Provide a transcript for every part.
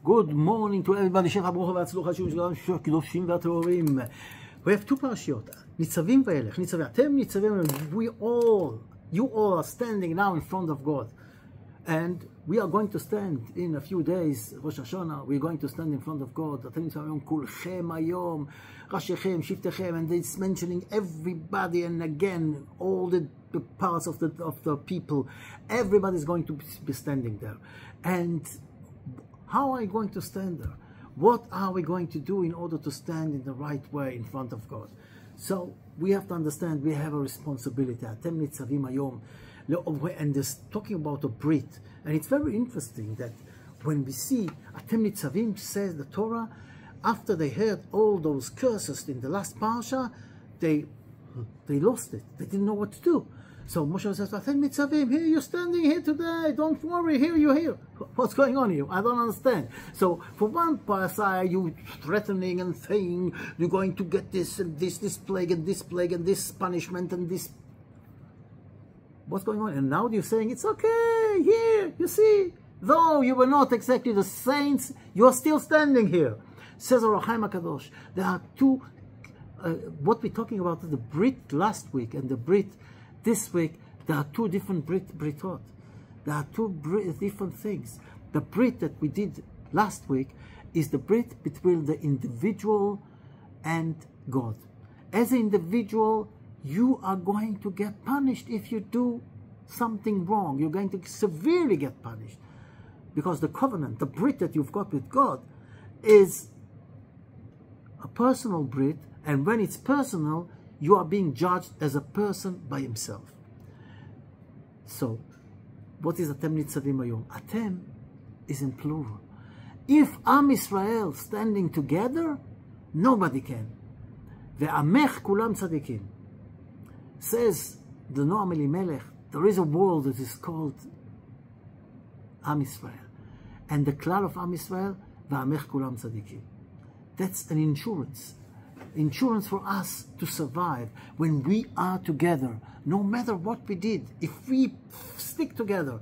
Good morning to everybody. We have two parashat. Nizavim Vayelech. You all are standing now in front of God. And we are going to stand in a few days, Rosh Hashanah, we're going to stand in front of God. And it's mentioning everybody, and again, all the parts of the people. Everybody's going to be standing there. And how are we going to stand there? What are we going to do in order to stand in the right way in front of God? So we have to understand we have a responsibility. Atem Nizavim Hayom. And this talking about a Brit, and it's very interesting that when we see Atem Nitzavim, says the Torah, after they heard all those curses in the last parsha, they lost it. They didn't know what to do. So Moshe says, Atem Nitzavim, here you're standing here today. Don't worry, here you're here. What's going on here? I don't understand. So for one side, you threatening and saying you're going to get this and this plague and this punishment and this. What's going on? And now you're saying, it's okay, here, you see, though you were not exactly the saints, you're still standing here. Says Or HaChaim HaKadosh. There are two, what we're talking about, the Brit last week and the Brit this week, there are two different Britot. There are two different things. The Brit that we did last week is the Brit between the individual and God. As an individual, you are going to get punished if you do something wrong. You're going to severely get punished. Because the covenant, the Brit that you've got with God, is a personal Brit, and when it's personal, you are being judged as a person by himself. So, what is Atem Nitzavim Hayom? Atem is in plural. If Am Israel standing together, nobody can. Ve'amech kulam tzadikim. Says the Noam Elimelech, there is a world that is called Am Israel. And the klal of Am Israel, Va'amech kulam tzadikim. That's an insurance. Insurance for us to survive when we are together. No matter what we did, if we stick together,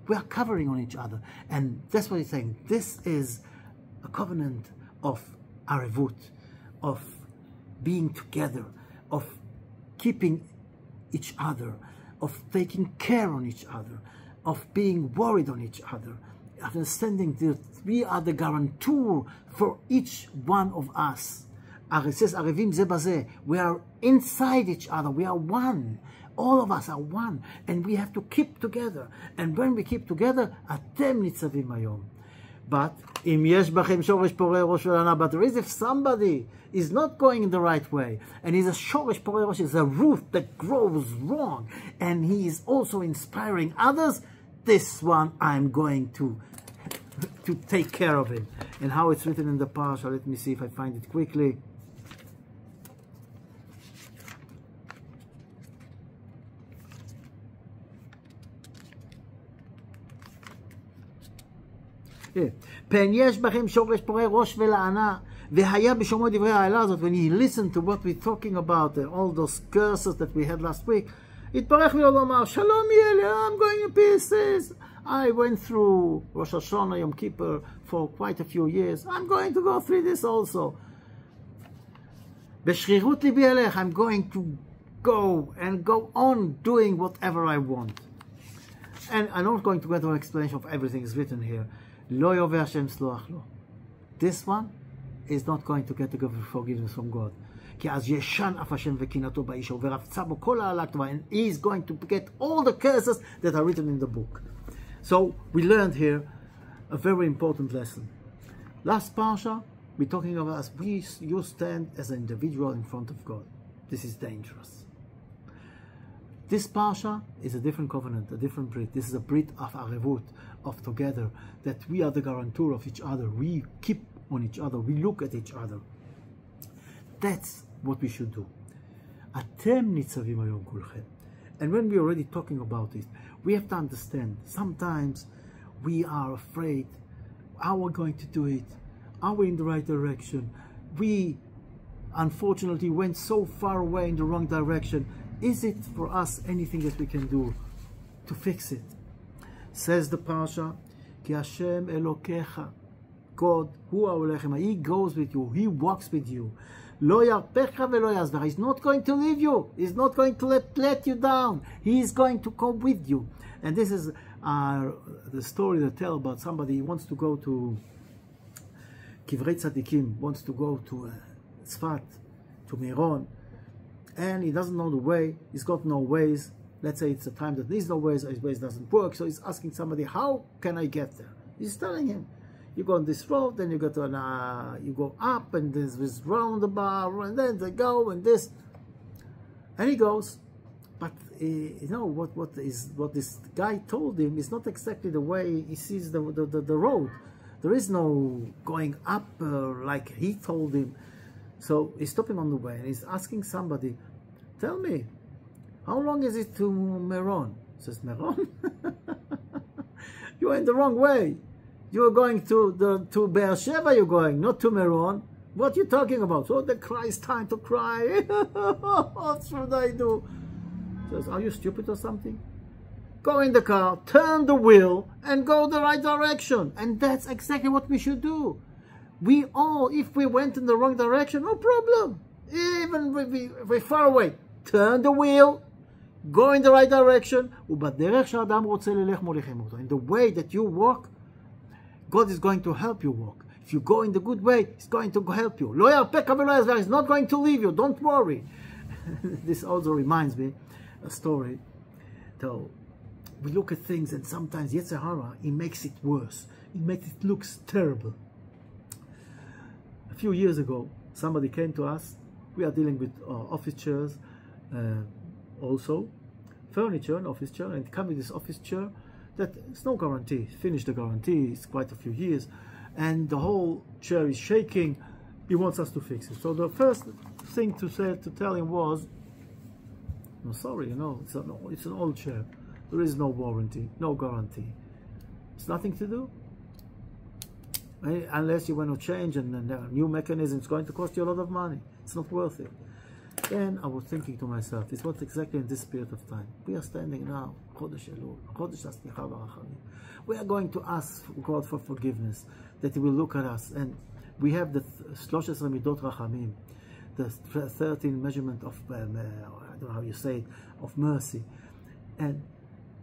we are covering on each other. And that's what he's saying. This is a covenant of arevut, of being together, of keeping each other, of taking care on each other, of being worried on each other, understanding that we are the guarantor for each one of us. It says, Arevim ze bazeh. We are inside each other. We are one. All of us are one. And we have to keep together. And when we keep together, Atem Nitzavim Hayom. But there is, if somebody is not going in the right way, and he's a shoresh porei rosh, is a root that grows wrong, and he is also inspiring others, this one I'm going to take care of him. And how it's written in the parasha, let me see if I find it quickly. When he listened to what we're talking about, all those curses that we had last week, I'm going in pieces. I went through Rosh Hashanah, Yom Kippur for quite a few years. I'm going to go through this also. I'm going to go on doing whatever I want. And I'm not going to go into an explanation of everything is written here. This one is not going to get the forgiveness from God. And he is going to get all the curses that are written in the book. So we learned here a very important lesson. Last parsha, we're talking about us. You stand as an individual in front of God. This is dangerous. This parsha is a different covenant, a different Brit. This is a Brit of arevut, of together, that we are the guarantor of each other. We keep on each other. We look at each other. That's what we should do. Atem nitzavim hayom kulchem. And when we're already talking about it, we have to understand, sometimes we are afraid, are we going to do it? Are we in the right direction? We, unfortunately, went so far away in the wrong direction. Is it for us anything that we can do to fix it? Says the Parsha, Ki Hashem Elokecha God, He goes with you, He walks with you. Lo yarpecha velo yazvach. He's not going to leave you. He's not going to let you down. He's going to come with you. And this is the story they tell about somebody who wants to go to Kivrei Tzadikim, wants to go to Tzfat, to Miron, and he doesn't know the way. He's got no ways. Let's say it's a time that needs no ways, or his ways doesn't work. So he's asking somebody, how can I get there? He's telling him, you go on this road, then you go to you go up, and there's this roundabout, and then they go and this, and he goes. But you know what this guy told him is not exactly the way he sees the road. There is no going up like he told him. So he's stopping on the way and he's asking somebody, tell me, how long is it to Meron? He says, Meron? You're in the wrong way. You're going to Be'er Sheva, you're going, not to Meron. What are you talking about? So the cry is time to cry. What should I do? He says, are you stupid or something? Go in the car, turn the wheel, and go the right direction. And that's exactly what we should do. We all, if we went in the wrong direction, no problem. Even if we're far away, turn the wheel, go in the right direction. In the way that you walk, God is going to help you walk. If you go in the good way, He's going to help you. He's not going to leave you. Don't worry. This also reminds me a story. So we look at things and sometimes Yetzer Hara, he makes it worse. He makes it look terrible. A few years ago, somebody came to us. We are dealing with office chairs, also furniture and office chair, and come with this office chair that it's no guarantee. Finished the guarantee, it's quite a few years, and the whole chair is shaking. He wants us to fix it. So the first thing to tell him was, no, sorry, you know, it's an old chair. There is no warranty, no guarantee. It's nothing to do. Unless you want to change and a new mechanism, it's going to cost you a lot of money. It's not worth it. Then I was thinking to myself, it's not exactly in this period of time. We are standing now, we are going to ask God for forgiveness, that He will look at us. And we have the 13 midot rachamim, the 13 measurement of, I don't know how you say it, of mercy. And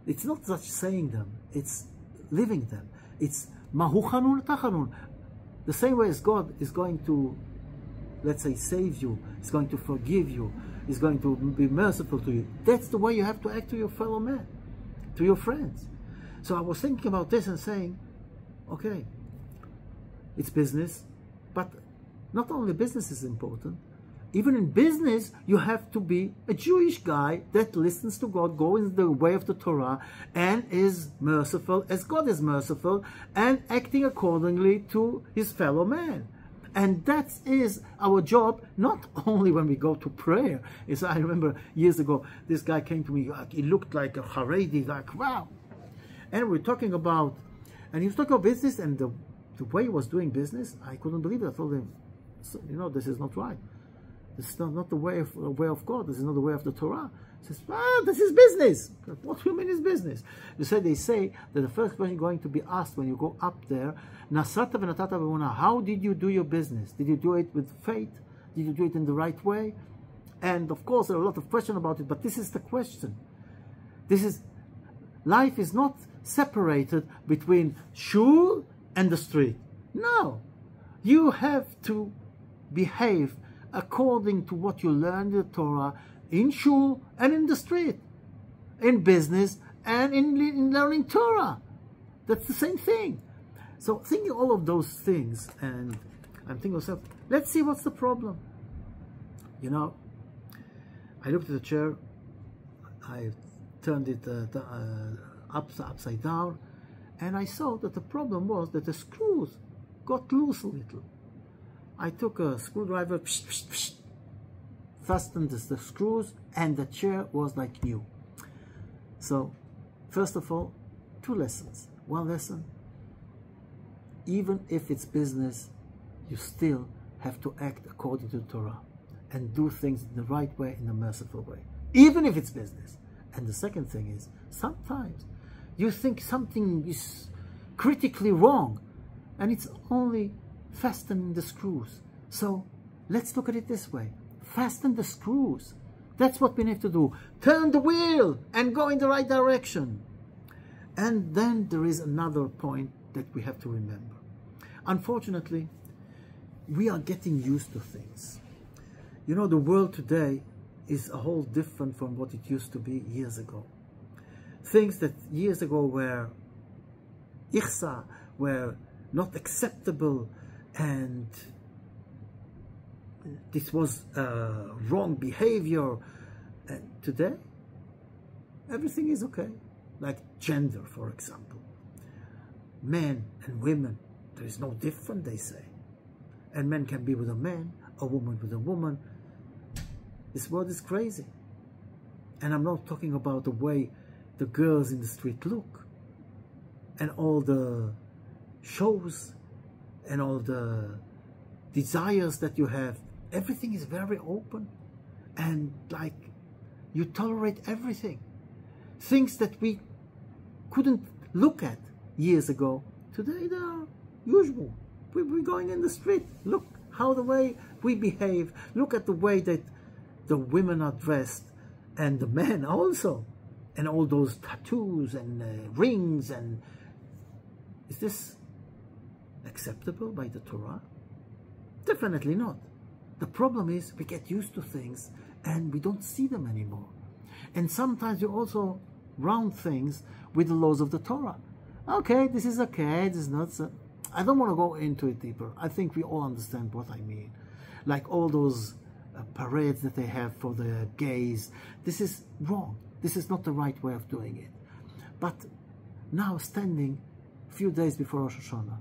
it's not just saying them, it's living them. It's mahu chanun tachanun. The same way as God is going to, let's say, save you, is going to forgive you, is going to be merciful to you. That's the way you have to act to your fellow man, to your friends. So I was thinking about this and saying, okay, it's business, but not only business is important. Even in business, you have to be a Jewish guy that listens to God, goes in the way of the Torah, and is merciful as God is merciful, and acting accordingly to his fellow man. And that is our job, not only when we go to prayer. I remember years ago, this guy came to me, he looked like a Haredi, like, wow. And we're talking about, and he was talking about business, and the way he was doing business, I couldn't believe it. I told him, you know, this is not right. This is not the way of God. This is not the way of the Torah. He says, this is business. What do you mean is business? They say that the first question going to be asked when you go up there, how did you do your business? Did you do it with faith? Did you do it in the right way? And of course, there are a lot of questions about it, but this is the question. Life is not separated between shul and the street. No. You have to behave according to what you learn in the Torah, in shul and in the street, in business and in learning Torah. That's the same thing. So thinking all of those things, and I'm thinking to myself, let's see what's the problem. You know, I looked at the chair, I turned it upside down, and I saw that the problem was that the screws got loose a little. I took a screwdriver, fastened the screws, and the chair was like new. So, first of all, 2 lessons. One lesson, even if it's business, you still have to act according to the Torah and do things in the right way, in a merciful way, even if it's business. And the second thing is, sometimes you think something is critically wrong, and it's only fastening the screws. So let's look at it this way. Fasten the screws. That's what we need to do. Turn the wheel and go in the right direction. And then there is another point that we have to remember. Unfortunately, we are getting used to things. You know, the world today is a whole different from what it used to be years ago. Things that years ago were ihsa, were not acceptable, and this was wrong behavior. And today, everything is okay. Like gender, for example. Men and women, there is no difference, they say. And men can be with a man, a woman with a woman. This world is crazy. And I'm not talking about the way the girls in the street look, and all the shows, and all the desires that you have. Everything is very open, and like you tolerate everything. Things that we couldn't look at years ago, today they are usual. We're going in the street. Look how the way we behave. Look at the way that the women are dressed, and the men also, and all those tattoos and rings. And is this acceptable by the Torah? Definitely not. The problem is we get used to things and we don't see them anymore. And sometimes you also round things with the laws of the Torah. Okay, this is okay, this is not so. I don't want to go into it deeper. I think we all understand what I mean. Like all those parades that they have for the gays. This is wrong. This is not the right way of doing it. But now, standing a few days before Rosh Hashanah,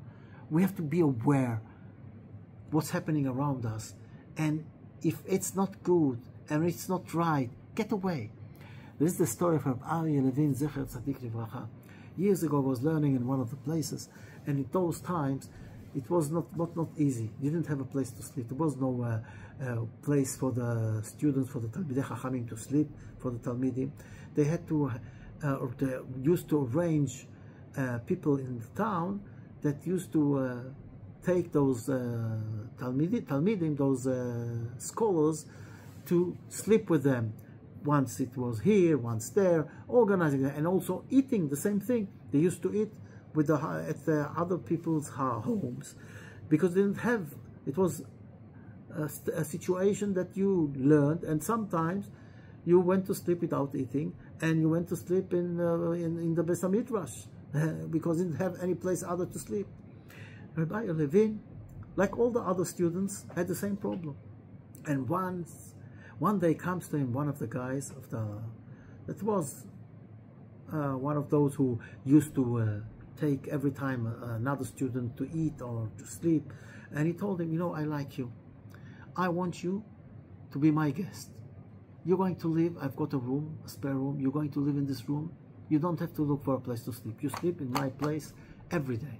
we have to be aware what's happening around us. And if it's not good and it's not right, get away. This is the story of Aryeh Levin, Zecher Tzadik Livracha. Years ago, I was learning in one of the places, and in those times, it was not easy. You didn't have a place to sleep. There was no place for the students, for the Talmidei Chachamim to sleep, for the Talmidim. They had to, they used to arrange people in the town that used to take those Talmidim, those scholars, to sleep with them. Once it was here, once there, organizing it, and also eating the same thing. They used to eat with at the other people's homes, because they didn't have. It was a situation that you learned, and sometimes you went to sleep without eating, and you went to sleep in the Beis HaMidrash because you didn't have any place other to sleep. Rabbi Levin, like all the other students, had the same problem. And one day comes to him one of the guys that was one of those who used to take every time another student to eat or to sleep, and he told him, you know, I like you. I want you to be my guest. You're going to live, I've got a room, a spare room, you're going to live in this room. You don't have to look for a place to sleep. You sleep in my place every day.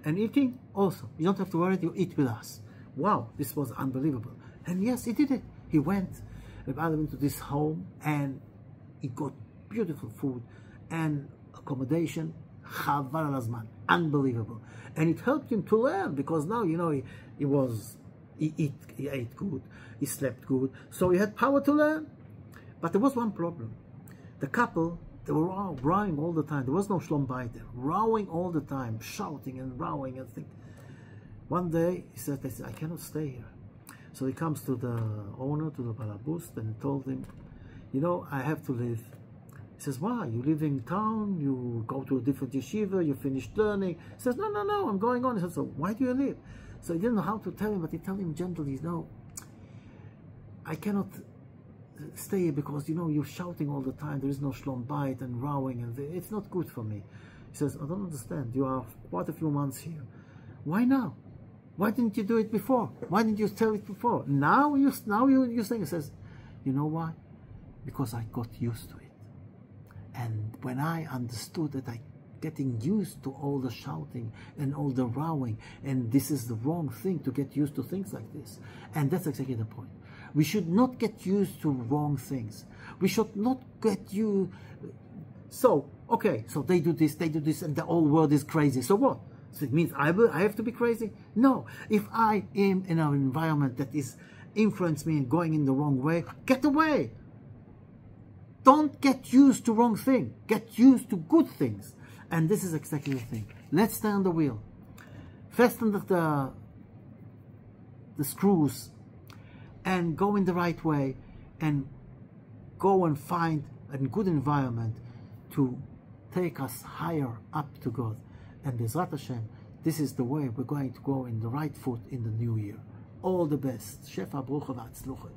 And eating also, you don't have to worry, you eat with us. Wow, this was unbelievable. And yes, he did it. He went to this home, and he got beautiful food and accommodation. Chaval al hazman, unbelievable. And it helped him to learn, because now, you know, he ate good, he slept good, so he had power to learn. But there was one problem. The couple, they were rowing all the time. There was no shlom bayit there. Rowing all the time, shouting and rowing and things. One day, he said, I cannot stay here. So he comes to the owner, to the balabust, and he told him, you know, I have to leave. He says, why? You live in town, you go to a different yeshiva, you finished learning. He says, no, I'm going on. He says, so why do you leave? So he didn't know how to tell him, but he told him gently, no, I cannot stay here because, you know, you're shouting all the time. There is no shlom bayit and rowing, and it's not good for me. He says, I don't understand. You are quite a few months here. Why now? Why didn't you do it before? Why didn't you tell it before? Now you're saying. He says, you know why? Because I got used to it. And when I understood that I getting used to all the shouting and all the rowing, and this is the wrong thing to get used to things like this. And that's exactly the point. We should not get used to wrong things. We should not get you. So, okay, so they do this, and the whole world is crazy. So what? So it means I have to be crazy? No. If I am in an environment that is influencing me and going in the wrong way, get away. Don't get used to wrong thing. Get used to good things. And this is exactly the thing. Let's stay on the wheel. Fasten the screws and go in the right way and go and find a good environment to take us higher up to God. And Bezrat Hashem, this is the way we're going to go in the right foot in the new year. All the best. Shefa, Brucha, V'Atzlucha.